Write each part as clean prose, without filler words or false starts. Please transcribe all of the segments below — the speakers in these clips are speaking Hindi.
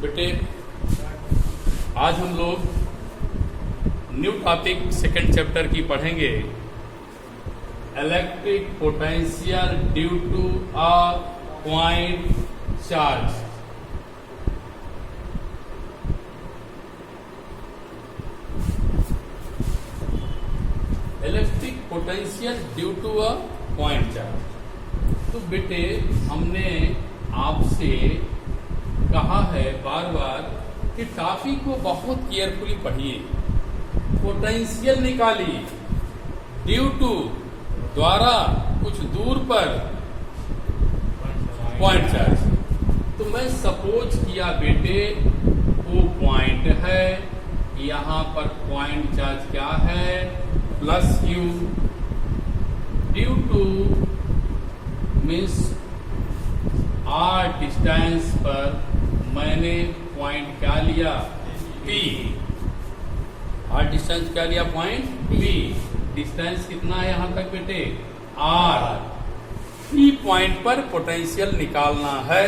बेटे आज हम लोग न्यू टॉपिक सेकंड चैप्टर की पढ़ेंगे। Electric potential due to a point charge. Electric potential due to a point charge. तो बेटे हमने आपसे कहा है बार बार कि टॉपिक को बहुत केयरफुली पढ़िए। पोटेंशियल निकाली ड्यू टू द्वारा कुछ दूर पर पॉइंट चार्ज। तो मैं सपोज किया बेटे वो पॉइंट है, यहां पर पॉइंट चार्ज क्या है plus Q. Due to means r distance पर मैंने पॉइंट क्या लिया P। आर डिस्टेंस क्या लिया पॉइंट P। डिस्टेंस कितना है यहां तक बेटे R। P पॉइंट पर पोटेंशियल निकालना है,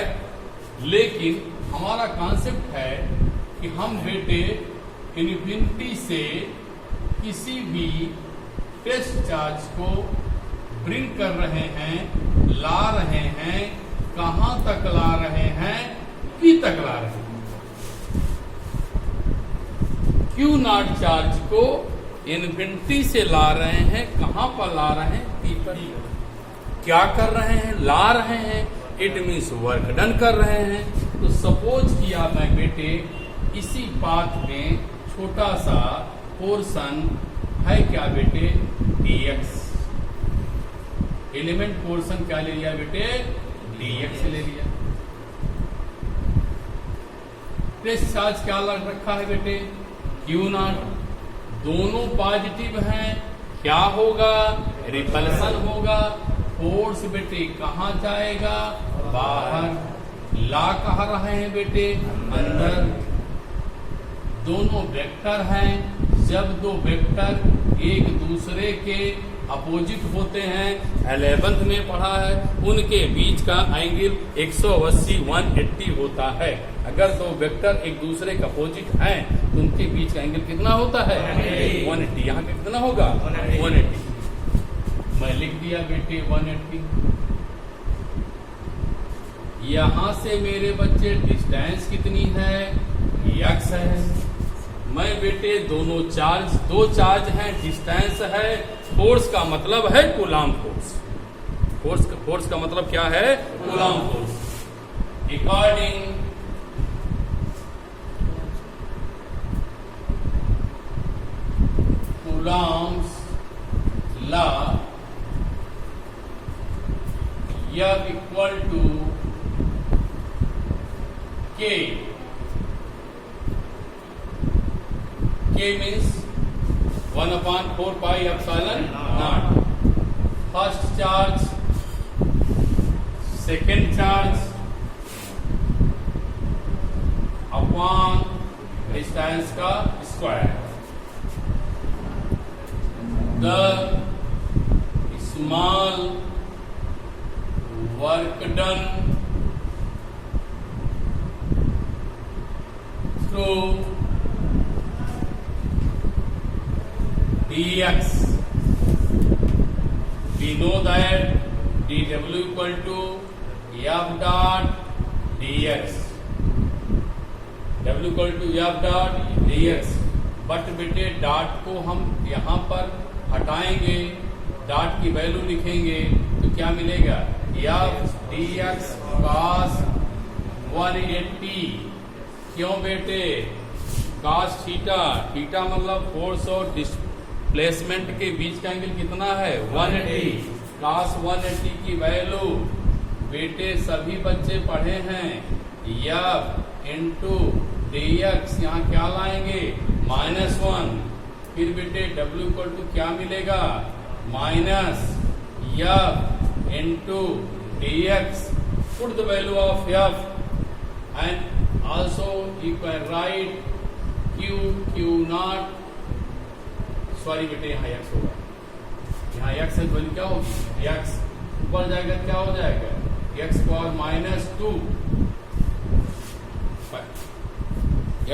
लेकिन हमारा कॉन्सेप्ट है कि हम बेटे इन्फिनिटी से किसी भी टेस्ट चार्ज को ब्रिंग कर रहे हैं, ला रहे हैं। कहां तक ला रहे हैं? P तक ला रहे हैं। Q नॉट चार्ज को इन्फिनिटी से ला रहे हैं। कहां पर ला रहे हैं? P पर। क्या कर रहे हैं? ला रहे हैं। इट मीन्स वर्क डन कर रहे हैं। तो सपोज किया मैं बेटे इसी पाथ में छोटा सा पोर्शन है क्या बेटे dx। एलिमेंट पोर्शन क्या ले लिया बेटे dx ले लिया। टेस्ट चार्ज क्या लग रखा है बेटे Q नॉट। दोनों पॉजिटिव हैं, क्या होगा? रिपल्सन होगा। फोर्स बेटे कहां जाएगा? बाहर। ला कहां रहे हैं बेटे? अंदर। दोनों वेक्टर हैं। जब दो वेक्टर एक दूसरे के अपोजिट होते हैं, 11th में पढ़ा है, उनके बीच का एंगल 180 180 होता है। अगर दो वेक्टर एक दूसरे के अपोजिट हैं तो उनके बीच का एंगल कितना होता है? 180। यहाँ पे कितना होगा? 180। मैं लिख दिया बेटे 180। यहां से मेरे बच्चे डिस्टेंस कितनी है? x है। मैं बेटे दोनों चार्ज, दो चार्ज हैं, डिस्टेंस है। फोर्स का मतलब है कूलॉम फोर्स। फोर्स का मतलब क्या है? Coulomb force. According Coulomb's law F equal to K। K means 1/4 pi epsilon naught। First charge, second charge upon distance का स्क्वायर। The small work done through dx। we know that dw equal to f dot dx। w equal to f dot dx। But बेटे डॉट को हम यहां पर हटाएंगे, डॉट की वैल्यू लिखेंगे तो क्या मिलेगा? f dx cos 180। क्यों बेटे? cos theta. थीटा मतलब फोर्स और प्लेसमेंट के बीच का एंगल कितना है? 180। cos 180 की वैल्यू बेटे सभी बच्चे पढ़े हैं f इंटू dx। यहाँ क्या लाएंगे? -1। फिर बेटे w इक्वल टू क्या मिलेगा? Minus f into dx। Put the value of f and also you can write q not. Sorry बेटे यहाँ x होगा, यहाँ x है वैल्यू क्या होगी? x ऊपर जाएगा क्या हो जाएगा? x power -2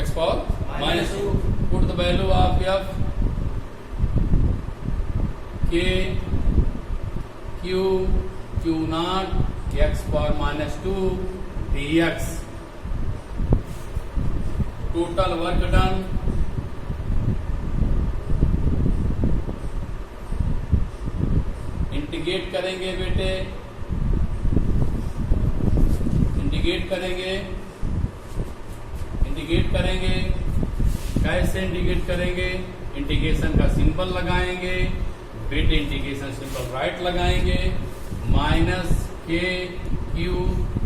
x power minus 2. Put the value of f k q q naught x power minus 2 dx. Total work done integrate करेंगे बेटे, इंटीग्रेट करेंगे कैसे इंटीग्रेट करेंगे? इंटीग्रेशन का सिंबल लगाएंगे बेटे, इंटीग्रेशन सिंबल राइट लगाएंगे, माइनस के Q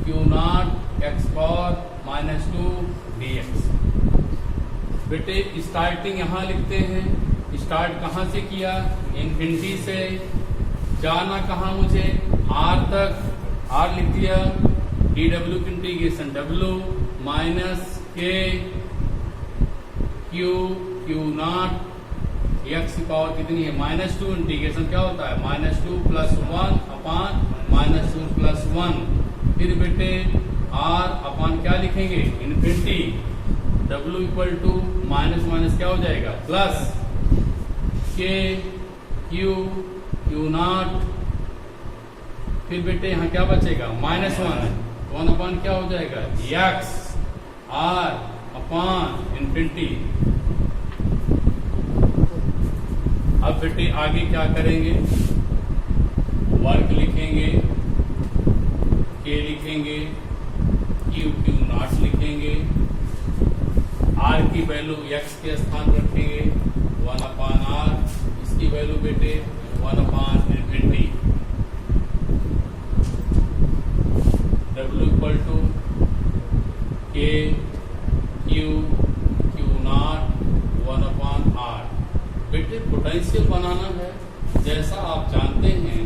Q naught x power minus 2 dx. बेटे स्टार्टिंग यहां लिखते हैं, स्टार्ट कहां से किया? इनफिनिटी से. जाना कहां मुझे? r तक, r लिख दिया, dw की इंटीग्रेशन w माइनस के क्यू क्यू नॉट एक्स की पावर कितनी है? माइनस 2. इंटीग्रेशन क्या होता है? Minus 2 plus 1 upon minus 2 plus 1. फिर बेटे r अपान क्या लिखेंगे? Infinity. w equal to minus minus क्या हो जाएगा? प्लस के क्यू क्यू नॉट. फिर बेटे यहाँ क्या बचेगा? माइनस 1 अपान क्या हो जाएगा? X r upon infinity. अब बेटे आगे क्या करेंगे? वर्क लिखेंगे, के लिखेंगे, क्यू क्यू नॉट लिखेंगे, आर की वैल्यू एक्स के स्थान रखेंगे 1 अपान आर. इसकी वैल्यू बेटे 1 upon infinity. W equal to k Q Q naught 1 upon r. बेटे पोटेंशियल बनाना है. जैसा आप जानते हैं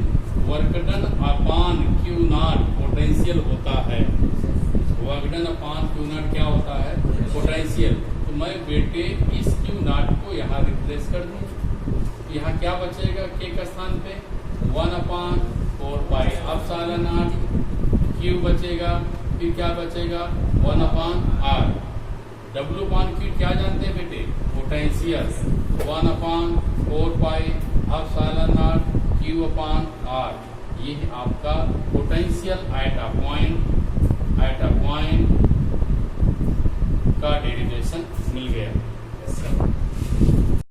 work done upon q naught potential होता है. Work done upon q naught क्या होता है? पोटेंशियल. तो मैं बेटे इस क्यू नॉट को यहाँ रिप्लेस कर दूं. यहाँ क्या बचेगा? के का स्थान पे 1 upon 4 pi epsilon naught. Q बचेगा, फिर क्या बचेगा? 1 upon r. W upon q क्या जानते हैं बेटे? Potential. 1 upon 4 pi epsilon naught q upon r. ये है आपका पोटेंशियल एट अ पॉइंट का डेरिवेशन मिल गया.